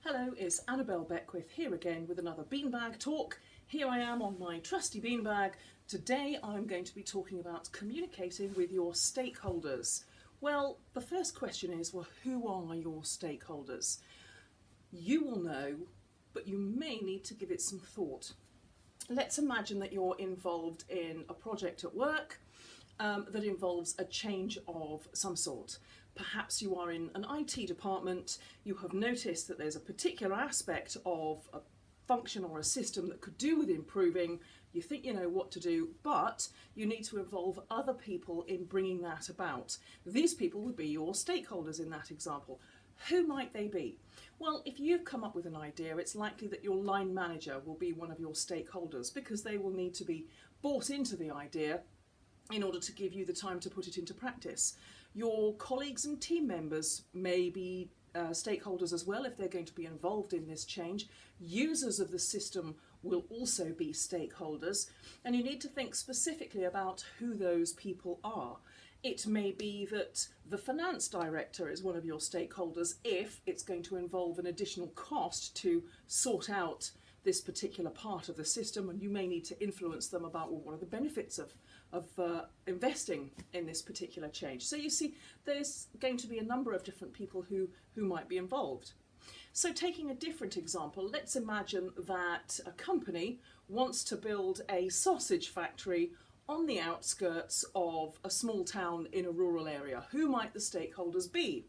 Hello, it's Annabelle Beckwith here again with another Beanbag Talk. Here I am on my trusty beanbag. Today I'm going to be talking about communicating with your stakeholders. Well, the first question is, who are your stakeholders? You will know, but you may need to give it some thought. Let's imagine that you're involved in a project at work that involves a change of some sort. Perhaps you are in an IT department, you have noticed that there's a particular aspect of a function or a system that could do with improving, you think you know what to do, but you need to involve other people in bringing that about. These people would be your stakeholders in that example. Who might they be? Well, if you've come up with an idea, it's likely that your line manager will be one of your stakeholders because they will need to be bought into the idea in order to give you the time to put it into practice. Your colleagues and team members may be stakeholders as well if they're going to be involved in this change. Users of the system will also be stakeholders, and you need to think specifically about who those people are. It may be that the finance director is one of your stakeholders if it's going to involve an additional cost to sort out this particular part of the system, and you may need to influence them about, well, what are the benefits of investing in this particular change. So you see, there's going to be a number of different people who might be involved. So taking a different example, let's imagine that a company wants to build a sausage factory on the outskirts of a small town in a rural area. Who might the stakeholders be?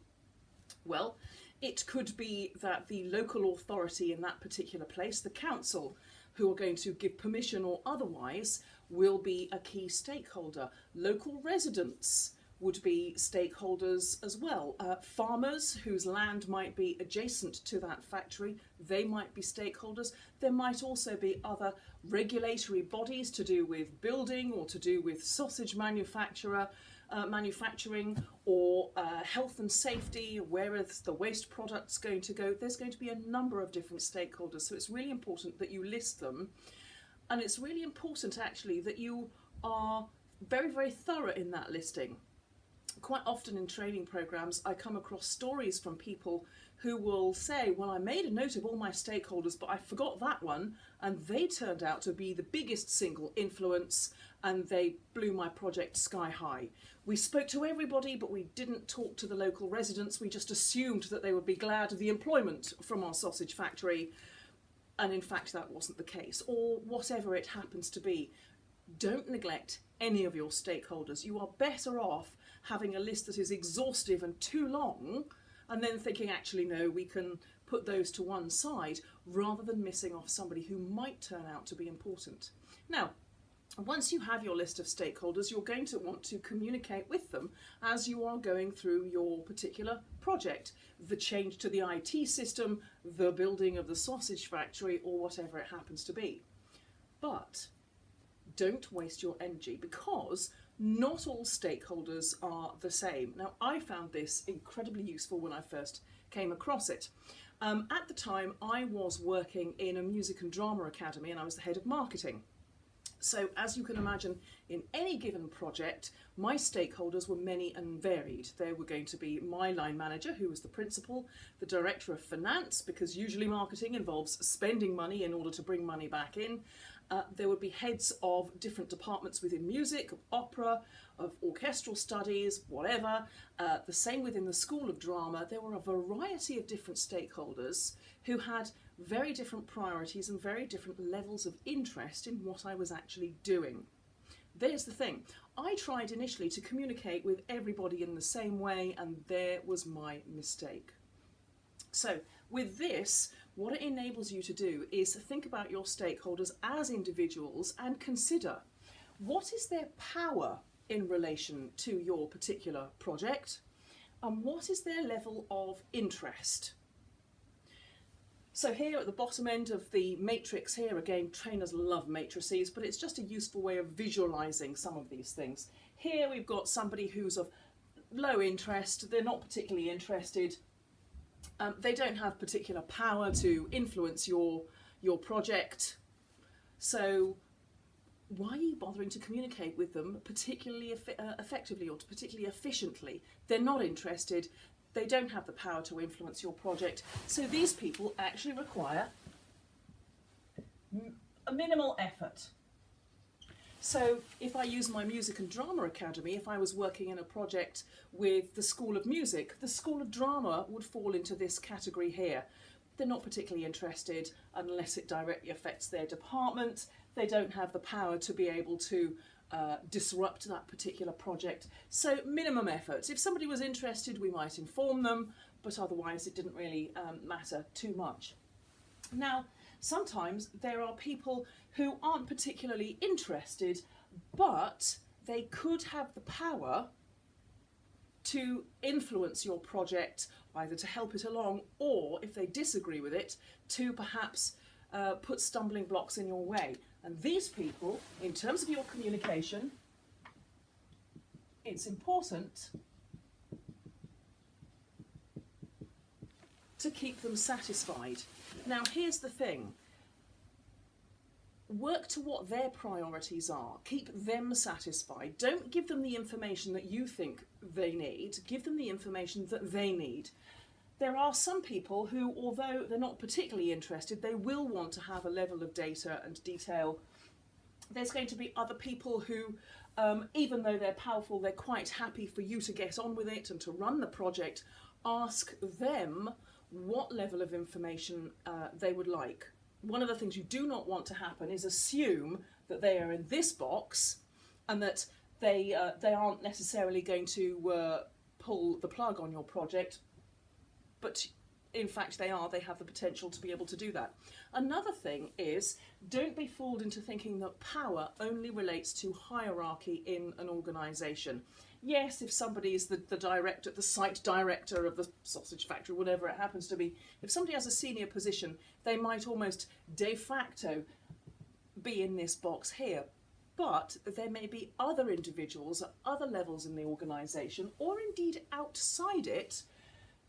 Well, it could be that the local authority in that particular place, the council, who are going to give permission or otherwise, will be a key stakeholder. Local residents would be stakeholders as well. Farmers whose land might be adjacent to that factory, they might be stakeholders. There might also be other regulatory bodies to do with building or to do with sausage manufacturing or health and safety, where is the waste products going to go. There's going to be a number of different stakeholders, so it's really important that you list them. And it's really important actually that you are very, very thorough in that listing. Quite often in training programs, I come across stories from people who will say, well, I made a note of all my stakeholders, but I forgot that one, and they turned out to be the biggest single influence, and they blew my project sky high. We spoke to everybody, but we didn't talk to the local residents. We just assumed that they would be glad of the employment from our sausage factory, and in fact that wasn't the case, or whatever it happens to be. Don't neglect any of your stakeholders. You are better off having a list that is exhaustive and too long, and then thinking, actually, no, we can put those to one side, rather than missing off somebody who might turn out to be important. Now, once you have your list of stakeholders, you're going to want to communicate with them as you are going through your particular project, the change to the IT system, the building of the sausage factory, or whatever it happens to be. But don't waste your energy, because not all stakeholders are the same. Now, I found this incredibly useful when I first came across it. At the time, I was working in a music and drama academy, and I was the head of marketing. So as you can imagine, in any given project, my stakeholders were many and varied. There were going to be my line manager, who was the principal, the director of finance, because usually marketing involves spending money in order to bring money back in. There would be heads of different departments within music, of opera, of orchestral studies, whatever. The same within the School of Drama. There were a variety of different stakeholders who had very different priorities and very different levels of interest in what I was actually doing. There's the thing. I tried initially to communicate with everybody in the same way, and there was my mistake. So with this, what it enables you to do is think about your stakeholders as individuals and consider, what is their power in relation to your particular project, and what is their level of interest? So here at the bottom end of the matrix here, again, trainers love matrices, but it's just a useful way of visualizing some of these things. Here we've got somebody who's of low interest, they're not particularly interested, they don't have particular power to influence your project. So why are you bothering to communicate with them particularly effectively or particularly efficiently? They're not interested. They don't have the power to influence your project. So these people actually require a minimal effort. So if I use my Music and Drama Academy, if I was working in a project with the School of Music, the School of Drama would fall into this category here. They're not particularly interested unless it directly affects their department. They don't have the power to be able to disrupt that particular project. So minimum effort. If somebody was interested, we might inform them, but otherwise it didn't really matter too much. Now, sometimes there are people who aren't particularly interested, but they could have the power to influence your project, either to help it along, or if they disagree with it, to perhaps put stumbling blocks in your way. And these people, in terms of your communication, it's important to keep them satisfied. Now, here's the thing. Work to what their priorities are. Keep them satisfied. Don't give them the information that you think they need. Give them the information that they need. There are some people who, although they're not particularly interested, they will want to have a level of data and detail. There's going to be other people who, even though they're powerful, they're quite happy for you to get on with it and to run the project. Ask them what level of information they would like. One of the things you do not want to happen is assume that they are in this box and that they aren't necessarily going to pull the plug on your project, but in fact they are. They have the potential to be able to do that. Another thing is, don't be fooled into thinking that power only relates to hierarchy in an organisation. Yes, if somebody is the director, the site director of the sausage factory, whatever it happens to be, if somebody has a senior position, they might almost de facto be in this box here. But there may be other individuals at other levels in the organisation, or indeed outside it,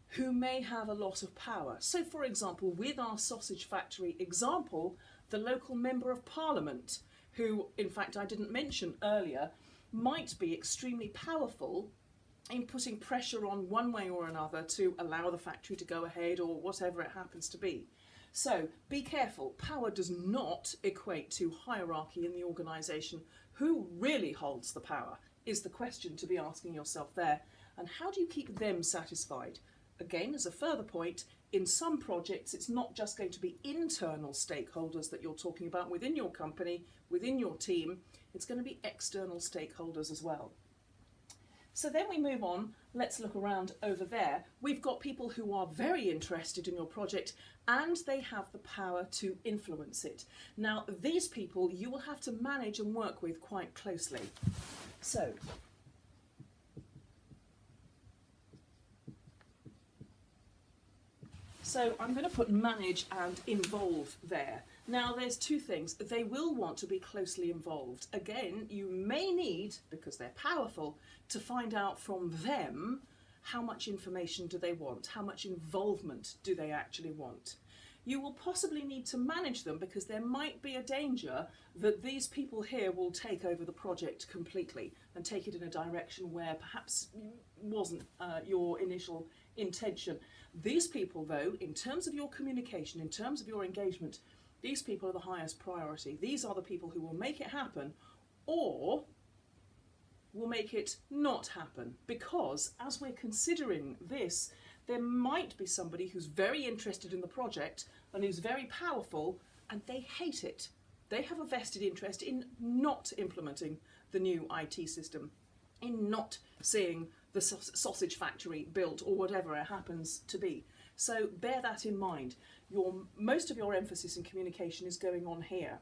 who may have a lot of power. So, for example, with our sausage factory example, the local member of parliament, who, in fact, I didn't mention earlier, might be extremely powerful in putting pressure on one way or another to allow the factory to go ahead, or whatever it happens to be. So be careful. Power does not equate to hierarchy in the organisation. Who really holds the power is the question to be asking yourself there. And how do you keep them satisfied? Again, as a further point, in some projects it's not just going to be internal stakeholders that you're talking about within your company, within your team. It's going to be external stakeholders as well. So then we move on. Let's look around over there. We've got people who are very interested in your project and they have the power to influence it. Now, these people you will have to manage and work with quite closely. So I'm going to put manage and involve there. Now there's two things. They will want to be closely involved. Again, you may need, because they're powerful, to find out from them how much information do they want, how much involvement do they actually want. You will possibly need to manage them because there might be a danger that these people here will take over the project completely and take it in a direction where perhaps wasn't your initial intention. These people, though, in terms of your communication, in terms of your engagement, these people are the highest priority. These are the people who will make it happen or will make it not happen, because as we're considering this, there might be somebody who's very interested in the project and who's very powerful and they hate it. They have a vested interest in not implementing the new IT system, in not seeing the sausage factory built or whatever it happens to be. So bear that in mind. Most of your emphasis in communication is going on here.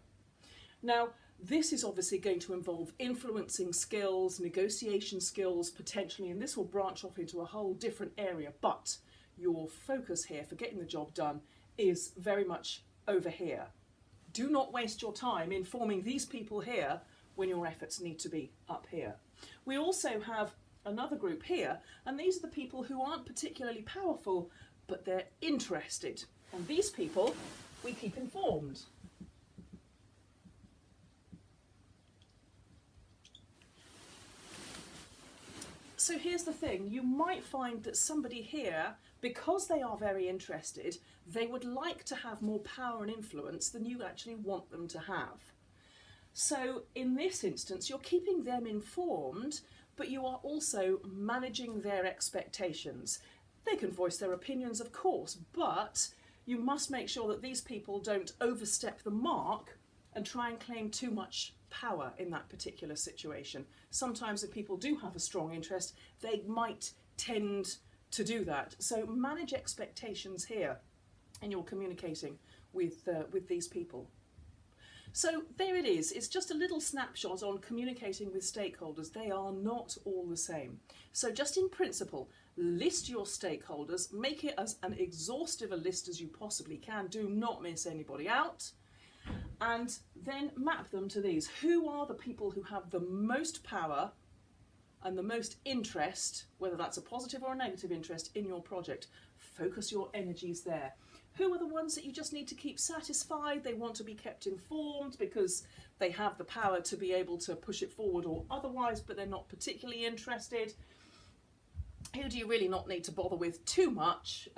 Now, this is obviously going to involve influencing skills, negotiation skills potentially, and this will branch off into a whole different area, but your focus here for getting the job done is very much over here. Do not waste your time informing these people here when your efforts need to be up here. We also have another group here, and these are the people who aren't particularly powerful, but they're interested. And these people we keep informed. So here's the thing, you might find that somebody here, because they are very interested, they would like to have more power and influence than you actually want them to have. So in this instance, you're keeping them informed, but you are also managing their expectations. They can voice their opinions, of course, but you must make sure that these people don't overstep the mark and try and claim too much power in that particular situation. Sometimes if people do have a strong interest, they might tend to do that. So manage expectations here and you're communicating with these people. So there it is. It's just a little snapshot on communicating with stakeholders. They are not all the same. So just in principle, list your stakeholders, make it as an exhaustive a list as you possibly can. Do not miss anybody out. And then map them to these. Who are the people who have the most power and the most interest, whether that's a positive or a negative interest, in your project? Focus your energies there. Who are the ones that you just need to keep satisfied? They want to be kept informed because they have the power to be able to push it forward or otherwise, but they're not particularly interested. Who do you really not need to bother with too much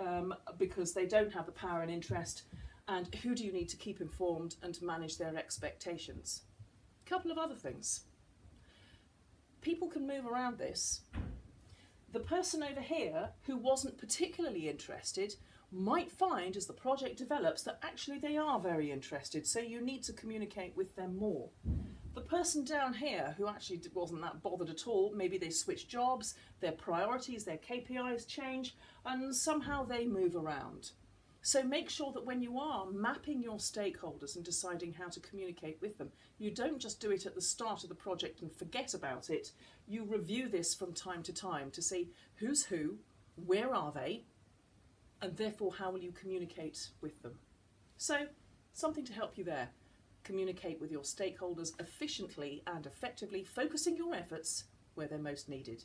because they don't have the power and interest? And who do you need to keep informed and to manage their expectations? A couple of other things. People can move around this. The person over here who wasn't particularly interested might find as the project develops that actually they are very interested, so you need to communicate with them more. The person down here who actually wasn't that bothered at all, maybe they switch jobs, their priorities, their KPIs change, and somehow they move around. So make sure that when you are mapping your stakeholders and deciding how to communicate with them, you don't just do it at the start of the project and forget about it. You review this from time to time to see who's who, where are they, and therefore how will you communicate with them. So something to help you there. Communicate with your stakeholders efficiently and effectively, focusing your efforts where they're most needed.